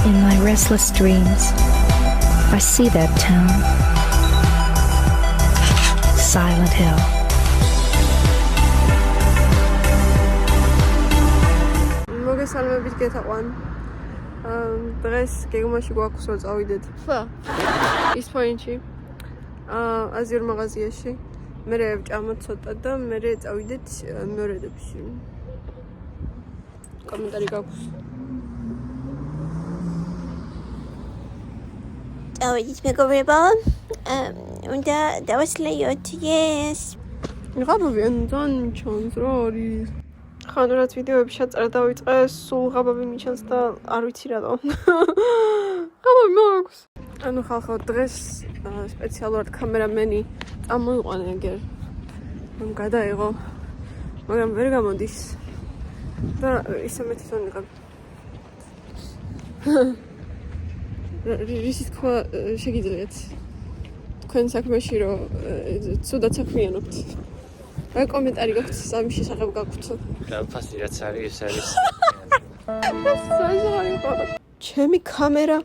In my restless dreams, I see that town. Silent Hill. მოგესალმებით გეთაყვან. დღეს გეგმაში გვაქვს რომ წავიდეთ. ის პოინტში. აზიურ მაღაზიაში. მე ვჭამოთ ცოტა და მე წავიდეთ მეორე ეტაპში. კომენტარი გაქვს. წავიდით მეგობრებო. უნდა დავასრულოთ. Yes. ღაბავი ძალიან ჩანს რა არის. ხანურად ვიდეოები შეწერ დავიწყე, სულ ღაბავი მიჩანს და არ ვიცი რატომ. ღაბავი მაქვს. ანუ ხალხო დღეს სპეციალურად კამერამენი წამოიყვანე ეგერ. რომ გადაიღო. მაგრამ ვერ გამოდის. და ისე მე თვითონ ვიღებ. რისი თქვა შეგიძლიათ თქვენ საქმეში რომ ცუდად საქმიანობთ. რა კომენტარი გაქვთ სამის შესახებ გაქვთ? გაფასი რაც არის ეს არის. ჩემი კამერა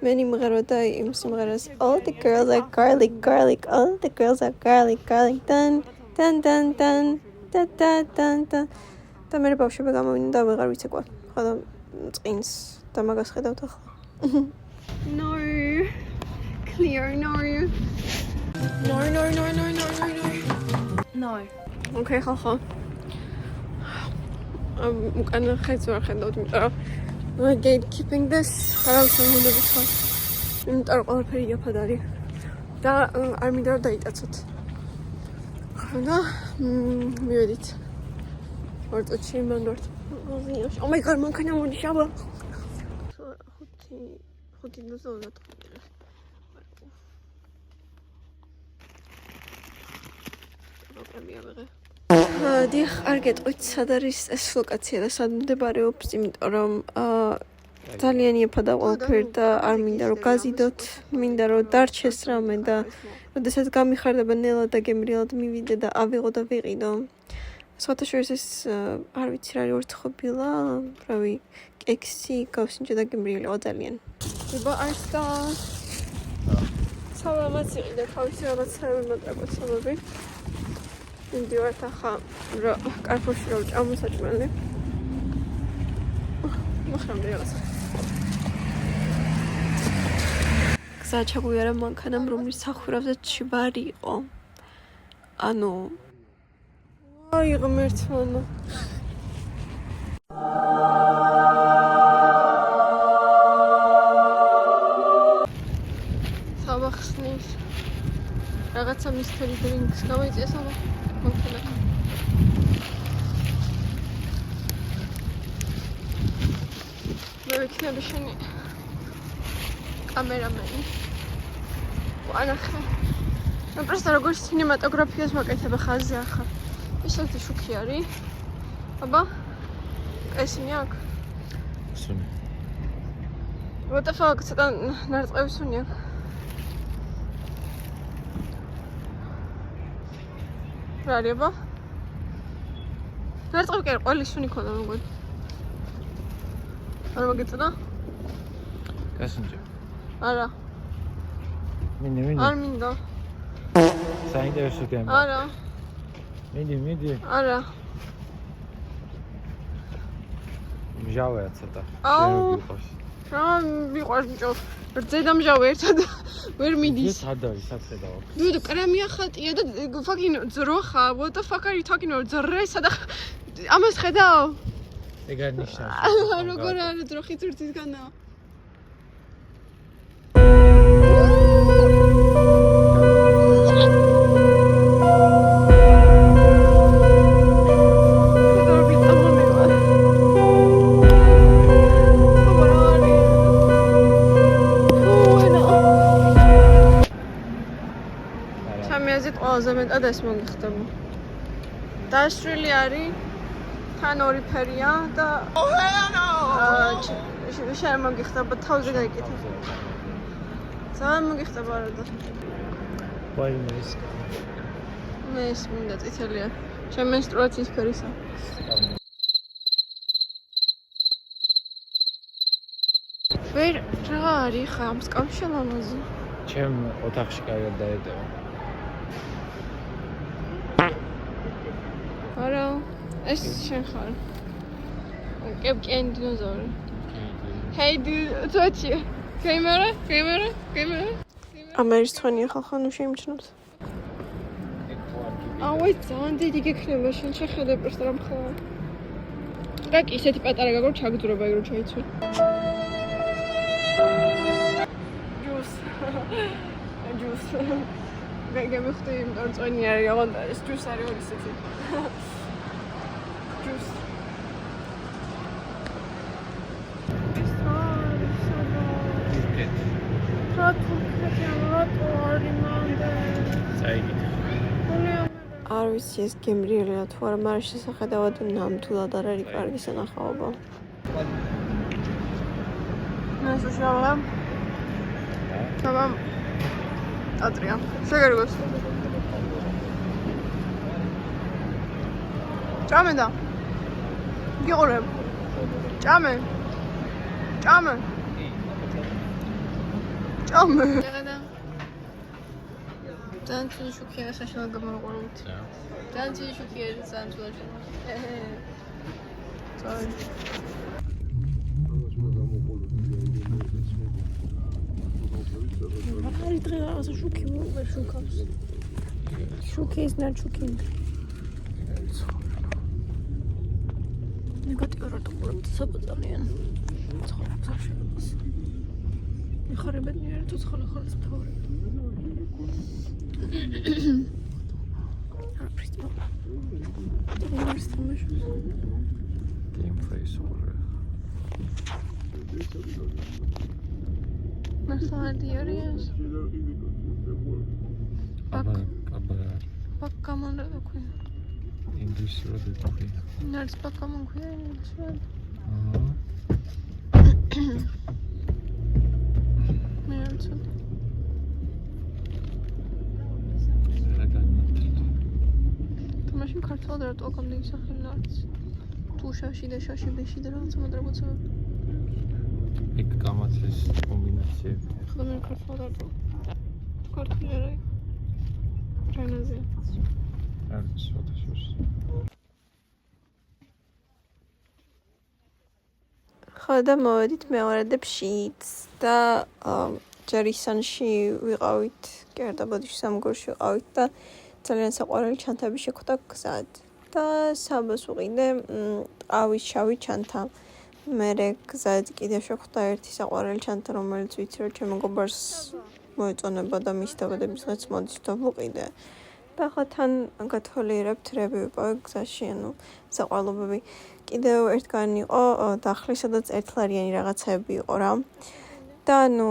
მენი მღერო და იმ სიმღერას all the girls are garlic garlic all the girls are garlic garlic dan dan dan dan da da dan dan და მე ბავშვები გამოვიდნენ და ვეღარ ვიცი ყვა. ხოდა წინს და მაგას ხედავთ ახლა. No. Clear no. No. No. Okay, ხალხო. უკან ხეც ვარ ხედავთ, იმიტომ რომ gatekeeping this არავის არ უნდა გითხრა. იმიტომ რომ ყველაფერი იაფად არის. და არ მინდა რომ დაიტაცოთ. ხოდა მივედით. ვარწოჩი მან ვართ. Oh my god, მანქანა მოდი შაბა. ხუთი დოზა. დიახ, არ გეტყვით, სად არის ეს ლოკაცია და სად მდებარეობს, იმიტომ რომ ძალიან იაფადა ყველაფერი და არ მინდა რომ გაზიდოთ, მინდა რომ დარჩეს რამე და როდესაც გამიხარდება ნელა და გემრიელად მივიდე და ავიღო და ვიყიდო. სხვათაშორის ეს არ ვიცი რა არის ორთხოვილა, რავი, კექსი, გავსინჯა და გემრიელიო ძალიან. ება არსა. სალამაც იყიდა თავისი რაღაცები მოტრაკოცებები. მივდივართ ახლა რა კარფოში რა ჭამოსაჭმელი. მოხრამდე რაღაცა. გზა ჩაგვიარა მანქანამ რომლის სახურავზე ჩიბარი იყო. ანუ აი ღმერთმანო. საბახსნის რაღაცა მისტერი დრინკს გამოიწეს ახლა. მე ვიქნები შენი კამერამენი. ვანახე. მე პროსტა როგორც კინემატოგრაფიას მაკეთებ ხაზი ახლა. ისეთი შუქი არის. აბა. ესენი აქ. სუნი. What the fuck? ცოტა ნარწყები სუნი აქ. რა არის აბა? ნარწყები კი ყველი სუნი ქონდა მოგონი. არ მოგეწონა? გასინჯე. არა. მინდი. არ მინდა. საინტერესო თემა. არა. მინდი. არა. მჟავეა ცოტა. რა მიყვარს ბიჭო. რძედამჟავე ერთად ვერ მიდის. ეს ადარი სახედავ. Dude, კრემი ახატია და fucking ძროხა. What the fuck are you talking about? ძრესა და ამას ხედავ? ეგ არ ნიშნავს. როგორ არის ძროხი წურთისგანაა? ყველაზე მეტად ეს მოგიხდება. დასრული არის, თან ორი ფერია და შენ მოგიხდება თავზე გაიკეთე. ძალიან მოგიხდება რა და. ვაიმეს. მე ეს მინდა წითელია. შენ მენსტრუაციის ფერისა. ვერ რა არის ხა ამ სკამში ლამაზი. ჩემ ოთახში კარგად დაეტევა. არა, ეს შენ ხარ. კეპკენი დინოზავრი. Hey dude, what's you? Camera. ამერიცხვენია ხალხო ნუ შეიმჩნევს. აი, ძალიან დიდი გექნება შენ შეხედე პროსტ რა მხოლოდ. რაკი ისეთი პატარა გაგრო ჩაგძრობა ეგ რო ჩაიცვი. ჯუს. გემიხდი იმიტომ წვენი არის აღარ ეს ჯუს არის ორი ისეთი. ჯუს. არ ვიცი ეს გემრიელია თუ არა, მაგრამ შესახედავად ნამდვილად არ არის კარგი სანახაობა. ნასუშავა. ატრია. შეგერგოს. ჭამე და. გიყურებ. ჭამე. ძალიან ცივი შუქია საშუალო გამოვიყურებთ. ძალიან ცივი შუქია ძალიან ცუდად. Sorry. არის დღე რაღაცა შუქი ვერ შუქავს. შუქი is not shooking. ნეგატიურად უყურებთ საბრძოლიან. ცხოვრობს არ შეიძლება. მიხარებენ ერთ უცხოელს თავი. Gameplay sobre. Mesela diyoruz. Bak kamera da koy. İngilizce de koy. Nerede bakamam koyayım şu an. Nerede? მაშინ ქართველად ოქამდე ისახელა არც თუშაში და შაში ბეში და რაღაცა მოძრაბოცა ეგ გამაცეს კომბინაციები ხომ მე ქართველად ქართული არა ჩაინაზე არის შოთაშოს ხოდა მოვედით მეორადებში და ჯარისანში ვიყავით კერდაბოდში სამგორში ვიყავით და ძალიან საყვარელი ჩანთები შეხვდა გზად და საბას უყიდე ყავის შავი ჩანთა. მერე გზად კიდე შეხვდა ერთი საყვარელი ჩანთა, რომელიც ვიცი რომ ჩემ მეგობარს მოეწონება და მის დაბადების დღეს მოდის და ვუყიდე. და ხო თან გათვალიერებთ რები ვიპოვე გზაში, ანუ საყვარლობები. კიდევ ერთგანი იყო დახლი, სადაც ერთლარიანი რაღაცები იყო რა. და ნუ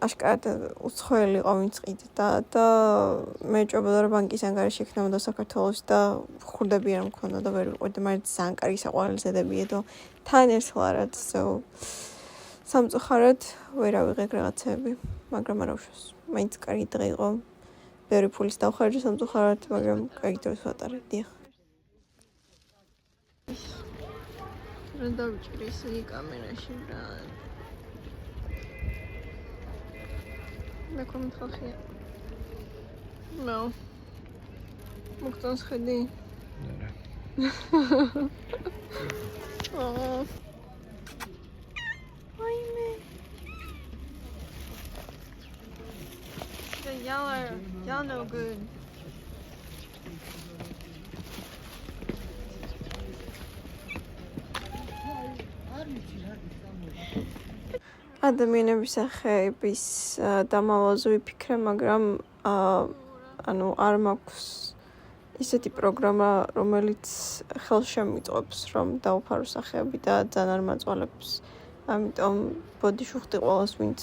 აშკარად უცხოელი იყო ვინც ყიდდა და მე ჭობოდა რომ ბანკის ანგარიში ექნებოდა საქართველოს და ხურდები არ მქონდა და ვერ ვიყვირდი, მაგრამ ძალიან კარგი საყვარელი ზედებია და თან ერთლარად სამწუხაროდ ვერ ავიღე რაღაცები, მაგრამ არ უშავს. მაინც კარგი დღე იყო. ბევრი ფულის დავხარჯე სამწუხაროდ, მაგრამ კარგი დროს ვატარე. დიახ. რა დავჭირი ისინი კამერაში რა. მე კომენტ ხალხია. ნო. მოგწონს ხედი? არა. აიმე. Y'all no good. ადამიანების სახეების დამალაზო ვიფიქრე, მაგრამ ანუ არ მაქვს ისეთი პროგრამა, რომელიც ხელშემიწვევს, რომ დავფარო სახეები და ძალიან არ მაწყვალებს. ამიტომ ბოდიში ვხდი ყველას, ვინც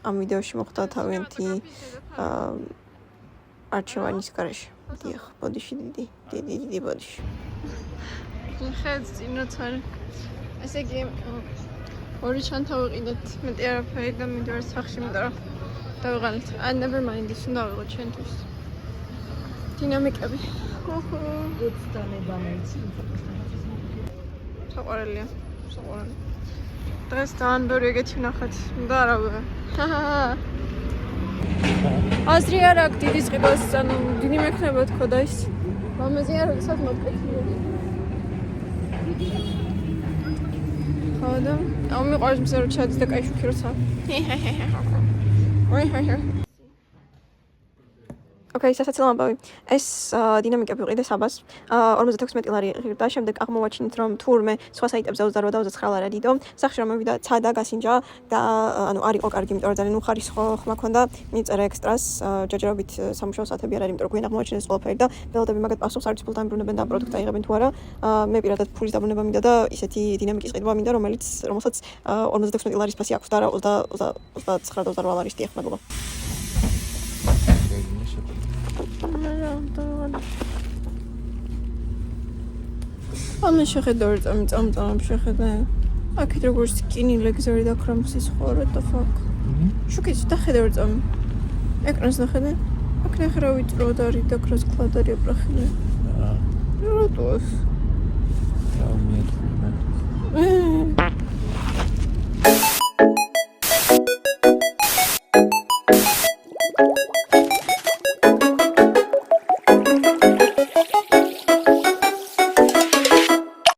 ამ ვიდეოში მოხდა თავიანთი არჩევანის გარეშე. დიახ, ბოდიში დიდი ბოდიში. ხედს წინაც არის. ესე იგი ორი ჩანთა ვიყიდეთ, მეტი არაფერი და მიდივარ სახში, იმიტომ რომ დავიღალეთ. never mind, ის უნდა ავიღოთ ჩვენთვის. დინამიკები. საყვარელია. დღეს ძალიან ბევრი ეგეთი ვნახეთ. უნდა რა ვიღე. აზრი არ აქვს დიდი წყებას, ანუ დიდი მექნება თქო და ის. მამაზე არ ვიცით მოკეთილი. ხოდა, მიყვარს მზე რომ ჩადის და კაი შუქი როცა. Okay, სასაცილო ამბავი. ეს დინამიკები ვიყიდე საბას. 56 ლარი ღირდა, შემდეგ აღმოვაჩინეთ რომ თურმე სხვა საიტებზე 28 და 29 ლარი დიდო. სახში რომ მივიდა ცადა გასინჯა და ანუ არ იყო კარგი, იმიტომ რომ ძალიან უხარისხო ხმა ქონდა. მიწერა ექსტრას, ჯერჯერობით სამუშაო საათები არ არის, იმიტომ რომ გვიან აღმოვაჩინეს ყველაფერი და ბელოდები მაგათ პასუხს არც ფულთან ბრუნებენ და პროდუქტს აიღებენ თუ არა. მე პირადად ფულის დაბრუნება მინდა და ისეთი დინამიკის ყიდვა მინდა, რომელსაც 56 ლარის ფასი აქვს და არა 29-28 ლარის დიახმებობა. Am შეხედავ წამწამს შეხედავ. აქეთ როგორც სკინი ლეგზერი და კრამსის ხო what the fuck. შუქიც დახედავ წამი. ეკრანს დახედე. აქ ნახე რა ვიწრო და არის და კრას კლადარი აპრახილე. რატოს? რა მიეთქვი?